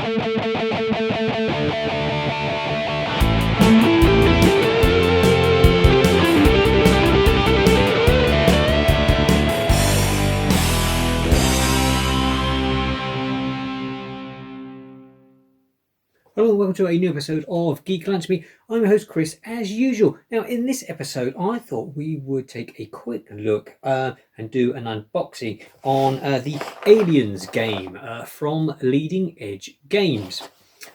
Hello and welcome to a new episode of Geek Lunch Me. I'm your host Chris, as usual. Now, in this episode, I thought we would take a quick look and do an unboxing on the Aliens game from Leading Edge Games.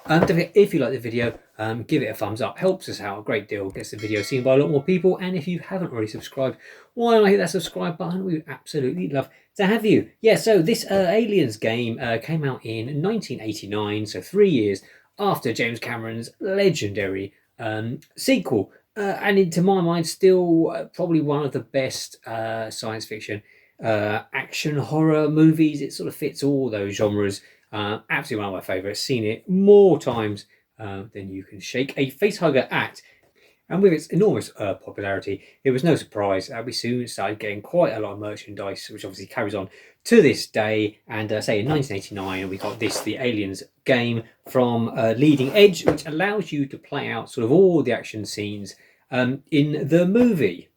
If you like the video, give it a thumbs up. Helps us out a great deal. Gets the video seen by a lot more people. And if you haven't already subscribed, why not hit that subscribe button? We would absolutely love to have you. Yeah, so this Aliens game came out in 1989, so 3 years after James Cameron's legendary sequel. And to my mind, still probably one of the best science fiction action horror movies. It sort of fits all those genres. Absolutely one of my favourites. Seen it more times than you can shake a facehugger at. And with its enormous popularity, it was no surprise that we soon started getting quite a lot of merchandise, which obviously carries on to this day. And say in 1989, we got the Aliens game from Leading Edge, which allows you to play out sort of all the action scenes in the movie.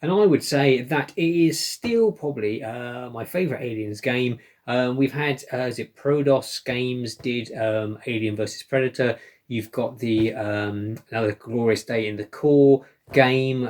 And I would say that it is still probably my favourite Aliens game. We've had, Prodos Games did Alien vs Predator. You've got the Another Glorious Day in the Core game,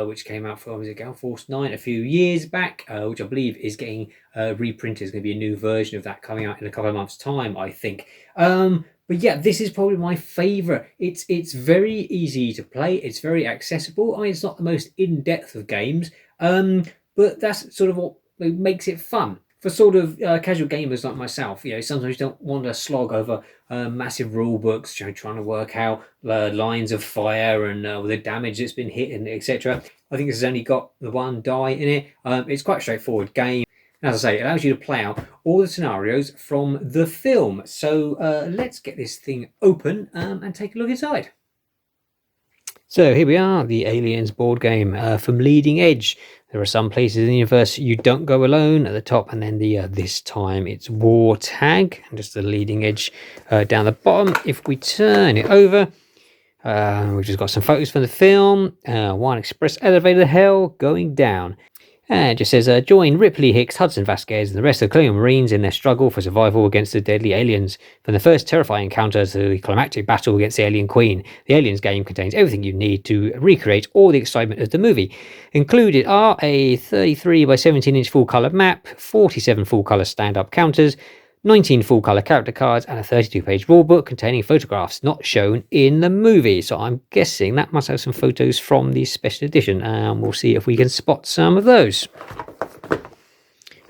which came out for Gale Force 9 a few years back, which I believe is getting reprinted. There's going to be a new version of that coming out in a couple of months' time, I think. But yeah, this is probably my favourite. It's very easy to play. It's very accessible. I mean, it's not the most in-depth of games, but that's sort of what makes it fun. For sort of casual gamers like myself, sometimes you don't want to slog over massive rule books, trying to work out lines of fire and the damage that's been hit, and etc. I think this has only got the one die in it. It's quite a straightforward game. As I say, it allows you to play out all the scenarios from the film. So let's get this thing open and take a look inside. So here we are, the Aliens board game from Leading Edge. There are some places in the universe you don't go alone at the top, and then the this time it's War Tag, and just the Leading Edge down the bottom. If we turn it over, we've just got some photos from the film. One express elevator hell going down. And it just says, join Ripley, Hicks, Hudson, Vasquez, and the rest of the Colonial Marines in their struggle for survival against the deadly aliens. From the first terrifying encounter to the climactic battle against the alien queen, the Aliens game contains everything you need to recreate all the excitement of the movie. Included are a 33 by 17 inch full colour map, 47 full colour stand-up counters, 19 full-colour character cards, and a 32-page rulebook containing photographs not shown in the movie. So I'm guessing that must have some photos from the special edition, and we'll see if we can spot some of those.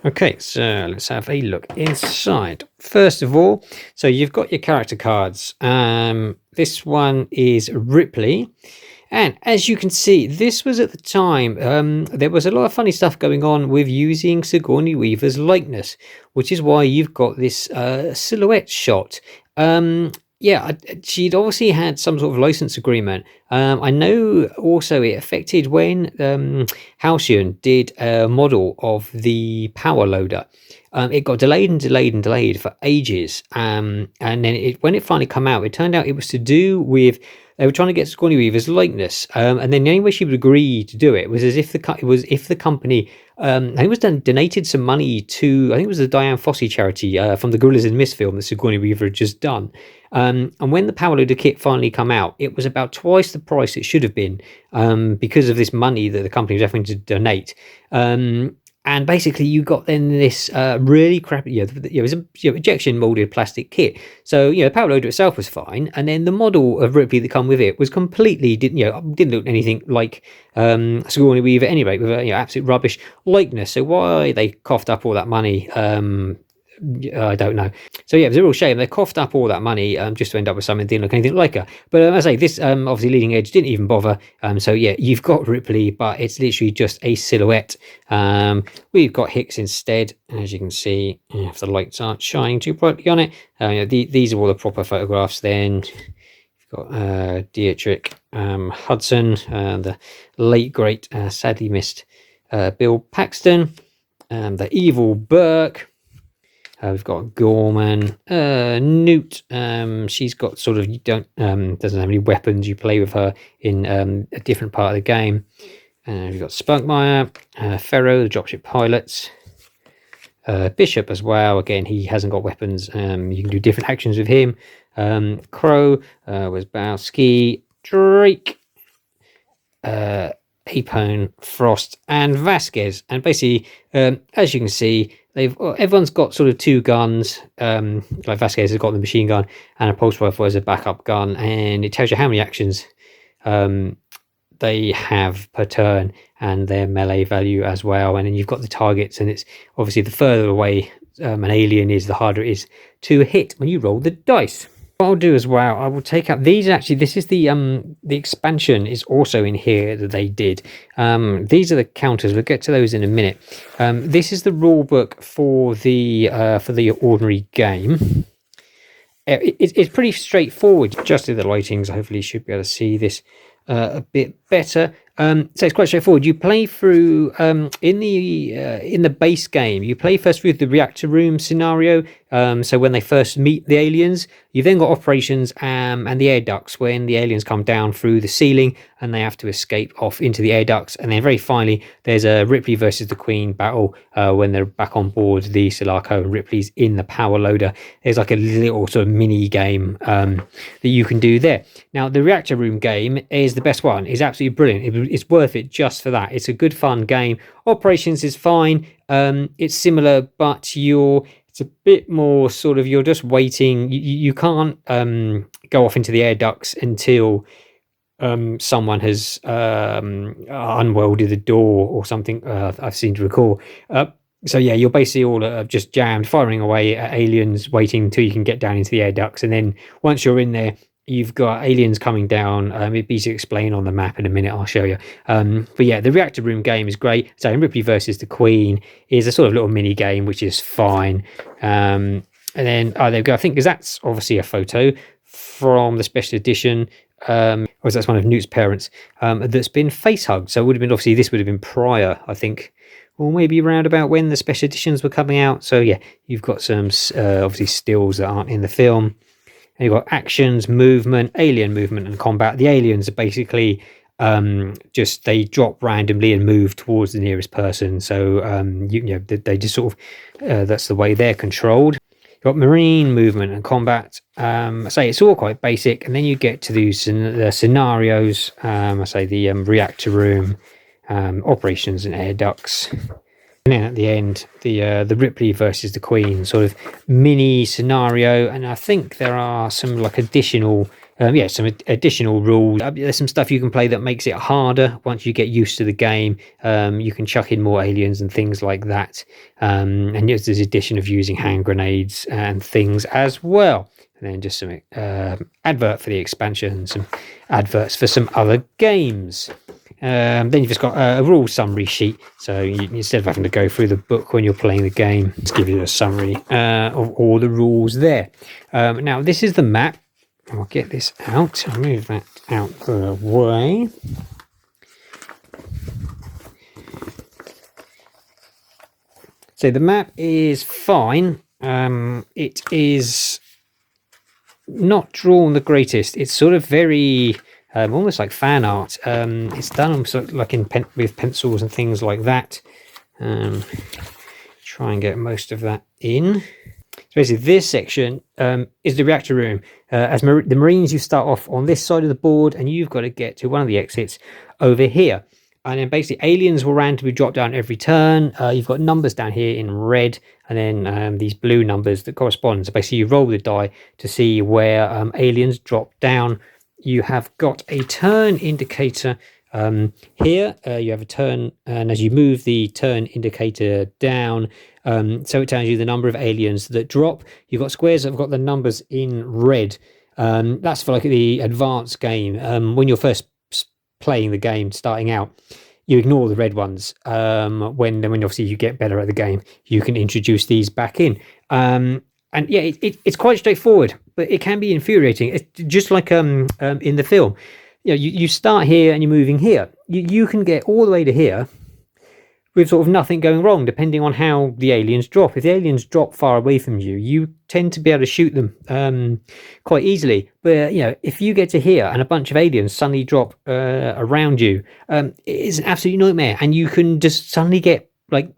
Okay, so let's have a look inside. First of all, so you've got your character cards. This one is Ripley. And as you can see, this was at the time, there was a lot of funny stuff going on with using Sigourney Weaver's likeness, which is why you've got this silhouette shot. She'd obviously had some sort of license agreement. I know also it affected when Halcyon did a model of the power loader. It got delayed for ages. And then when it finally came out, it turned out it was to do with they were trying to get Sigourney Weaver's likeness, and then the only way she would agree to do it was as if the company, I think it was donated some money to, I think it was the Diane Fossey charity from the Gorillas in Mist film that Sigourney Weaver had just done. And when the power loader kit finally come out, it was about twice the price it should have been because of this money that the company was having to donate. And basically, you got then this really crappy, it was injection molded plastic kit. So the power loader itself was fine, and then the model of Ripley that come with it was completely didn't look anything like Sigourney Weaver anyway, with absolute rubbish likeness. So why they coughed up all that money? I don't know. So yeah, it was a real shame. They coughed up all that money just to end up with something that didn't look anything like her. But as I say, this obviously Leading Edge didn't even bother. So yeah, you've got Ripley, but it's literally just a silhouette. We've got Hicks instead, as you can see, if the lights aren't shining too brightly on it. These are all the proper photographs then. You've got Dietrich, Hudson, the late great, sadly missed Bill Paxton, the evil Burke. We've got Gorman, Newt. She's got sort of doesn't have any weapons. You play with her in a different part of the game. We've got Spunkmeyer, Ferro, the dropship pilots, Bishop as well. Again, he hasn't got weapons. You can do different actions with him. Crow, Wazbowski, Drake, Apone, Frost, and Vasquez. And basically, as you can see, everyone's got sort of 2 guns. Like Vasquez has got the machine gun, and a pulse rifle as a backup gun, and it tells you how many actions they have per turn and their melee value as well. And then you've got the targets, and it's obviously the further away an alien is, the harder it is to hit when you roll the dice. What I'll do as well, I will take out these. Actually, this is the expansion is also in here that they did. These are the counters. We'll get to those in a minute. This is the rule book for the ordinary game. It's pretty straightforward. Just in the lightings, hopefully you should be able to see this a bit better. So it's quite straightforward. You play through in the base game. You play first through the reactor room scenario. So when they first meet the aliens, you've then got operations and the air ducts when the aliens come down through the ceiling and they have to escape off into the air ducts. And then very finally, there's a Ripley versus the Queen battle when they're back on board the Sulaco and Ripley's in the power loader. There's like a little sort of mini game that you can do there. Now, the reactor room game is the best one. It's absolutely brilliant. It's worth it just for that. It's a good fun game. Operations is fine. It's similar, but it's a bit more sort of, you're just waiting. You can't go off into the air ducts until someone has unwelded the door or something. I seem to recall. So yeah, you're basically all just jammed, firing away at aliens, waiting until you can get down into the air ducts. And then once you're in there, you've got aliens coming down. It'd be to explain on the map in a minute. I'll show you. But yeah, the reactor room game is great. So Ripley versus the Queen is a sort of little mini game, which is fine. And then there we go. I think because that's obviously a photo from the special edition. Or that's one of Newt's parents that's been face hugged. So it would have been, obviously this would have been prior, I think, or maybe around about when the special editions were coming out. So yeah, you've got some obviously stills that aren't in the film. And you've got actions, movement, alien movement, and combat. The aliens are basically just they drop randomly and move towards the nearest person. So they just sort of that's the way they're controlled. You've got marine movement and combat. I say it's all quite basic, and then you get to the scenarios. I say the reactor room, operations and air ducts. And then at the end, the Ripley versus the Queen sort of mini scenario, and I think there are some like additional, some additional rules. There's some stuff you can play that makes it harder once you get used to the game. You can chuck in more aliens and things like that, and there's this addition of using hand grenades and things as well. And then just some advert for the expansion, some adverts for some other games. Then you've just got a rule summary sheet, so instead of having to go through the book when you're playing the game, it's give you a summary of all the rules there. Now this is the map. I'll get this out. I'll move that out the way. So the map is fine. It is not drawn the greatest. It's sort of very almost like fan art. It's done sort of like with pencils and things like that. Try and get most of that in. So basically this section is the reactor room. As the Marines, you start off on this side of the board and you've got to get to one of the exits over here. And then basically aliens will randomly drop down every turn. You've got numbers down here in red, and then these blue numbers that correspond. So basically you roll the die to see where aliens drop down. You have got a turn indicator here. You have a turn, and as you move the turn indicator down, so it tells you the number of aliens that drop. You've got squares that have got the numbers in red. That's for like the advanced game. When you're first playing the game, starting out, you ignore the red ones. When obviously you get better at the game, you can introduce these back in. And yeah, it's quite straightforward, but it can be infuriating. It's just like in the film. You start here and you're moving here. You can get all the way to here, with sort of nothing going wrong, depending on how the aliens drop. If the aliens drop far away from you, you tend to be able to shoot them quite easily. But if you get to here and a bunch of aliens suddenly drop around you, it's an absolute nightmare, and you can just suddenly get like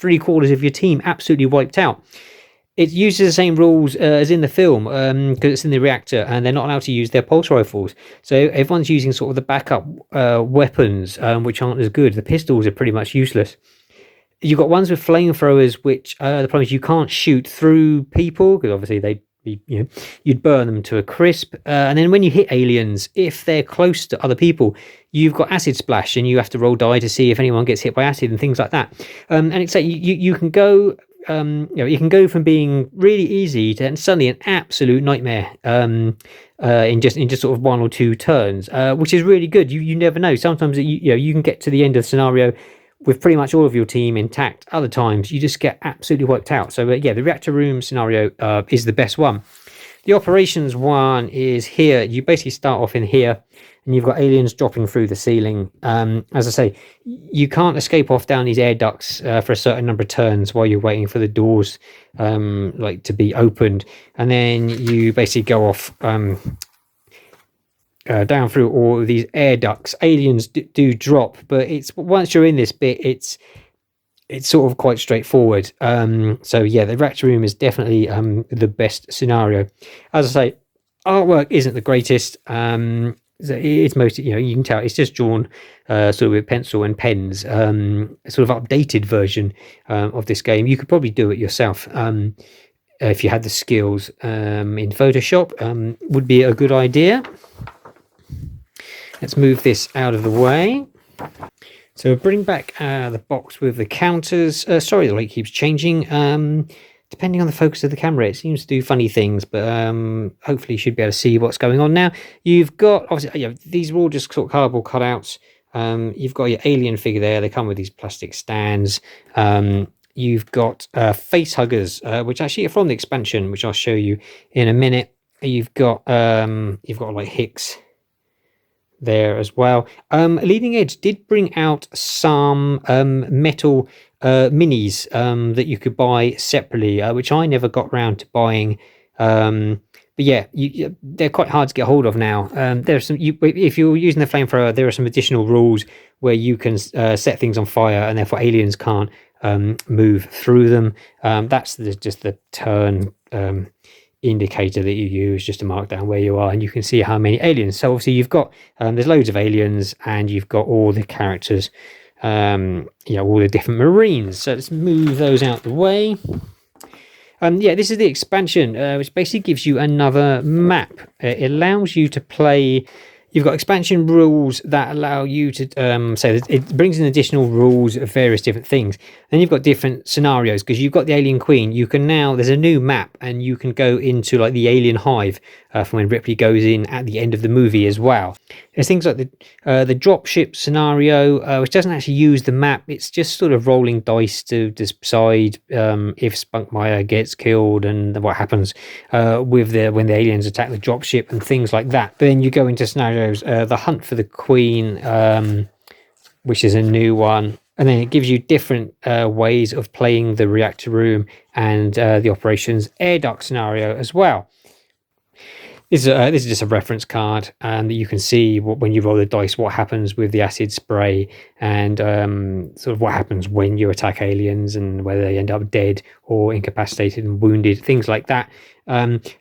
3/4 of your team absolutely wiped out. It uses the same rules as in the film because it's in the reactor, and they're not allowed to use their pulse rifles. So everyone's using sort of the backup weapons, which aren't as good. The pistols are pretty much useless. You've got ones with flamethrowers, which the problem is you can't shoot through people because obviously you'd burn them to a crisp. And then when you hit aliens, if they're close to other people, you've got acid splash, and you have to roll die to see if anyone gets hit by acid and things like that. And it's like you can go. You can go from being really easy to suddenly an absolute nightmare in just sort of 1 or 2 turns, which is really good. You never know. Sometimes you can get to the end of the scenario with pretty much all of your team intact. Other times you just get absolutely wiped out. So the reactor room scenario is the best one. The operations one is here. You basically start off in here, and you've got aliens dropping through the ceiling. As I say, you can't escape off down these air ducts for a certain number of turns while you're waiting for the doors to be opened, and then you basically go off down through all of these air ducts. Aliens do drop, but it's once you're in this bit, it's sort of quite straightforward. So the reactor room is definitely the best scenario. As I say, artwork isn't the greatest. It's mostly, you can tell it's just drawn sort of with pencil and pens. A sort of updated version of this game. You could probably do it yourself if you had the skills in Photoshop. Would be a good idea. Let's move this out of the way. So bring back the box with the counters. Sorry, the light keeps changing. Depending on the focus of the camera, it seems to do funny things, but hopefully you should be able to see what's going on now. You've got, obviously, these are all just sort of cardboard cutouts. You've got your alien figure there. They come with these plastic stands. You've got face huggers, which actually are from the expansion, which I'll show you in a minute. You've got like Hicks there as well. Leading Edge did bring out some metal minis that you could buy separately, which I never got around to buying. But they're quite hard to get hold of now. There's some. If you're using the flamethrower, there are some additional rules where you can set things on fire, and therefore aliens can't move through them. That's just the turn indicator that you use just to mark down where you are, and you can see how many aliens. So obviously you've got there's loads of aliens, and you've got all the characters, all the different Marines. So let's move those out the way. This is the expansion, which basically gives you another map. It allows you to play. You've got expansion rules that allow you to say that it brings in additional rules of various different things. Then you've got different scenarios because you've got the alien queen. You can now, there's a new map, and you can go into like the alien hive from when Ripley goes in at the end of the movie as well. There's things like the dropship scenario, which doesn't actually use the map. It's just sort of rolling dice to decide if Spunkmeyer gets killed and what happens when the aliens attack the dropship and things like that. But then you go into scenarios, the hunt for the queen, which is a new one. And then it gives you different ways of playing the reactor room and the operations air duct scenario as well. This is just a reference card, that you can see when you roll the dice what happens with the acid spray, and sort of what happens when you attack aliens and whether they end up dead or incapacitated and wounded, things like that.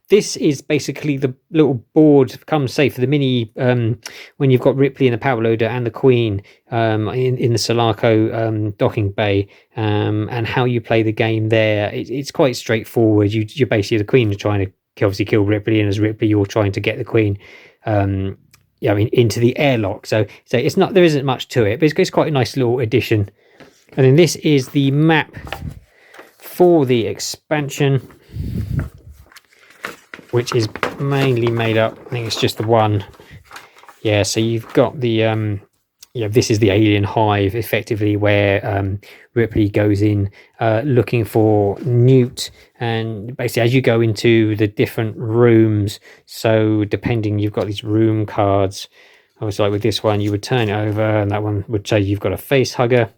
This is basically the little board, come say, for the mini, when you've got Ripley in the power loader and the Queen in the Sulaco docking bay, and how you play the game there. It's quite straightforward. You're basically the Queen trying to obviously kill Ripley, and as Ripley you're trying to get the Queen into the airlock. So it's not, there isn't much to it, but it's quite a nice little addition. And then this is the map for the expansion, which is mainly made up, I think it's just the one. So you've got the this is the alien hive, effectively, where Ripley goes in looking for Newt, and basically as you go into the different rooms, so depending, you've got these room cards. Obviously, like with this one, you would turn it over, and that one would say you've got a face hugger.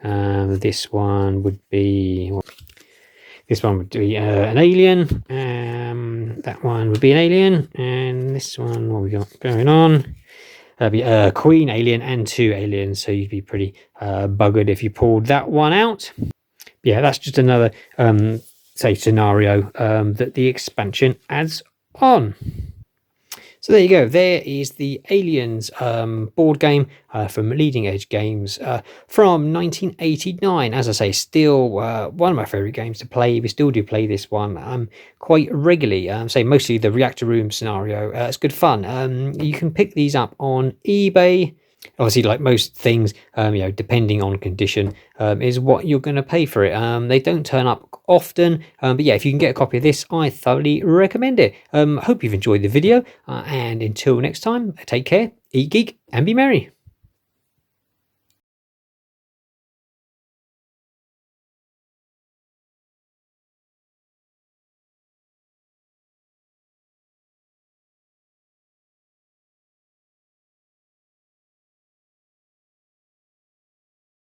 This one would be an alien. That one would be an alien, and this one, what we got going on? That'd be a queen alien and 2 aliens. So you'd be pretty buggered if you pulled that one out. Yeah, that's just another say scenario that the expansion adds on. So there you go. There is the Aliens board game from Leading Edge Games from 1989. As I say, still one of my favourite games to play. We still do play this one quite regularly. Say mostly the reactor room scenario. It's good fun. You can pick these up on eBay. Obviously, like most things, depending on condition, is what you're going to pay for it. They don't turn up often, but yeah, if you can get a copy of this, I thoroughly recommend it. Hope you've enjoyed the video, and until next time, take care, eat geek, and be merry.